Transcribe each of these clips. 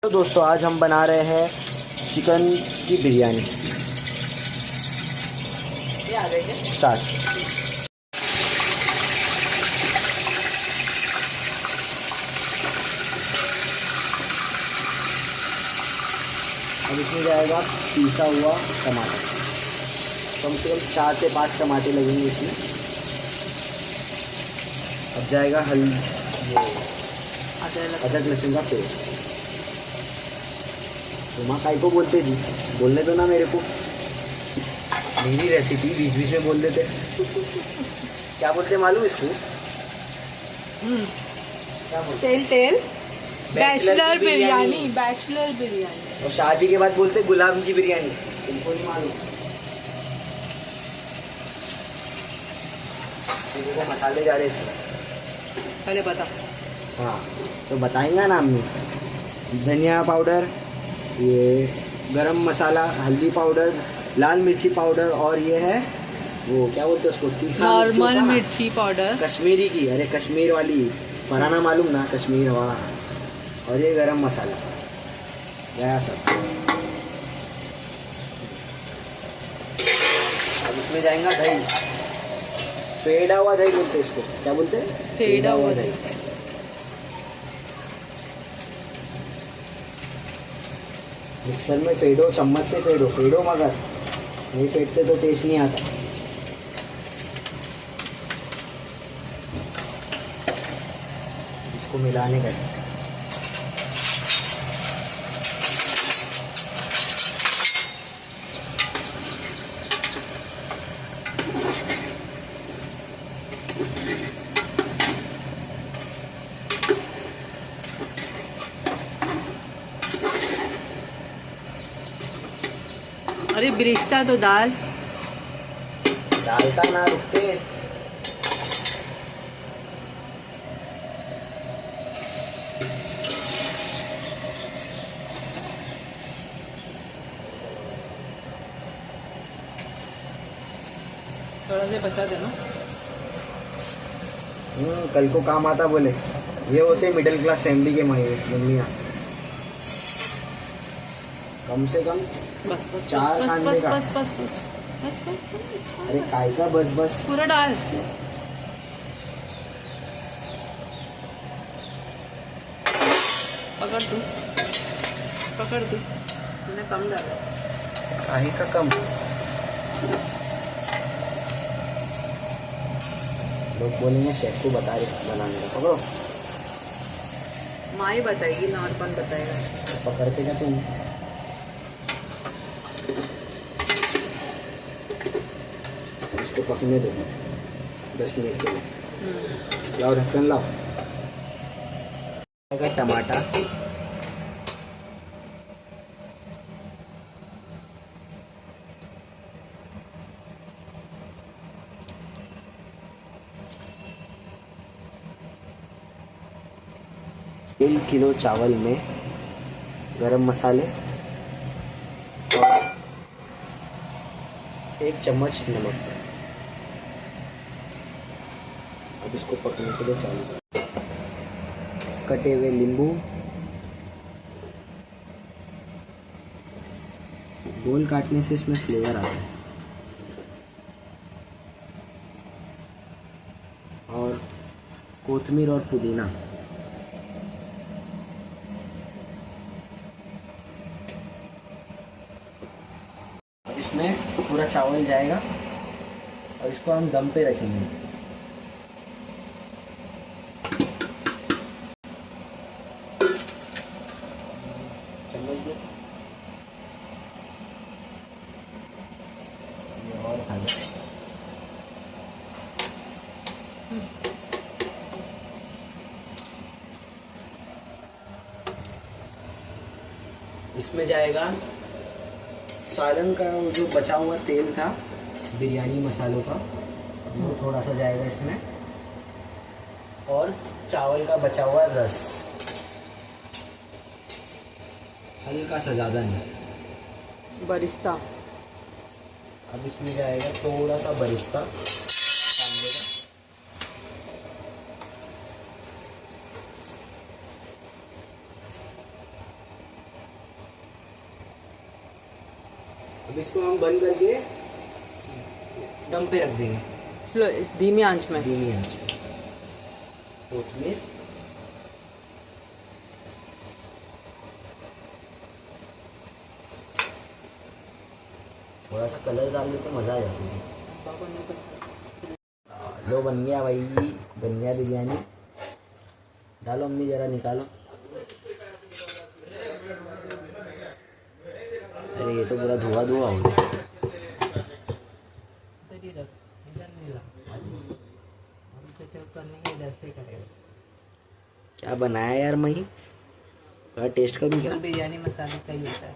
तो दोस्तों आज हम बना रहे हैं चिकन की बिरयानी। स्टार्ट। अब इसमें जाएगा पिसा हुआ टमाटर, कम से कम 4 से 5 टमाटर लगेंगे इसमें। अब जाएगा अदरक लहसुन का पेस्ट। तुम काई को बोलते जी, बोलने दो ना मेरे को, मेरी रेसिपी बीच बीच में बोल देते। क्या बोलते मालूम इसको? क्या बोलते? तेल बैचलर बिरयानी। बैचलर बिरयानी। और शादी के बाद बोलते गुलाम की बिरयानी। तुमको नहीं मालूम? तो मसाले जा रहे इसमें, पहले बता। हाँ तो बताएंगा ना हमने। धनिया पाउडर, ये गरम मसाला, हल्दी पाउडर, लाल मिर्ची पाउडर, और ये है वो क्या बोलते हैं उसको, नॉर्मल मिर्ची पाउडर, कश्मीरी की। अरे कश्मीर वाली, फराना मालूम ना, कश्मीर वाला। और ये गरम मसाला गया सब। अब इसमें जाएगा दही, फेड़ा हुआ दही बोलते हैं इसको। क्या बोलते हैं? फेड़ा हुआ दही। मिक्सर में फेडो, चम्मच से फेडो मगर नहीं फेंटते तो टेस्ट नहीं आता। इसको मिलाने का। अरे बिरिश्ता तो दाल डालता ना रुकते। थोड़ा से बचा देना। कल को काम आता बोले। ये होते मिडिल क्लास फैमिली के मम्मियाँ। कम से कम बस बस 4 बस खाने बस का। बस बस बस बस बस बस। अरे काय का बस बस, पूरा डाल। पकड़ तू मैंने कम डाला। काहे का कम? लोग बोलेंगे शेफ को बता रहे बनाने का। पकड़ो। माँ ही बताएगी ना, और कौन बताएगा? तो पकड़ के जा तुम। इसको पकने दो 10 मिनट के लिए। लाओ ढक्कन लाओ। टमाटर, डेढ़ किलो चावल में गरम मसाले और 1 चम्मच नमक। अब इसको पकने के लिए चालू कर। कटे हुए नींबू, गोल काटने से इसमें फ्लेवर आता है। और कोथिमीर और पुदीना। इसमें पूरा चावल जाएगा और इसको हम दम पे रखेंगे। चम्मच दो। ये और खा लो। इसमें जाएगा सालन का जो बचा हुआ तेल था बिरयानी मसालों का, वो थोड़ा सा जाएगा इसमें। और चावल का बचा हुआ रस, हल्का सा, ज़्यादा नहीं। बरिस्ता। अब इसमें जाएगा थोड़ा सा बरिस्ता कांदे का। अब इसको हम बंद करके दम पे रख देंगे, स्लो, धीमी आंच में। धीमी आंच पे। कोथिमीर, थोड़ा सा कलर डाल दे तो मज़ा आ जाती है। पापा ने कुछ- लो बन गया भाई, बन गया बिरयानी। डालो अम्मी, ज़रा निकालो। अरे ये तो पूरा धुआं धुआं हो गया। इधर ही रख, इधर नहीं रख। हम जो करने इधर से करेगा। क्या बनाया यार मई, थोड़ा टेस्ट करूँ क्या? बिरयानी मसाले का ही होता है।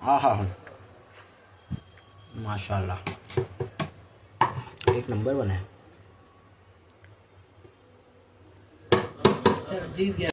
हाँ हाँ, माशाल्लाह, एक नंबर बना है। चल जीत गया।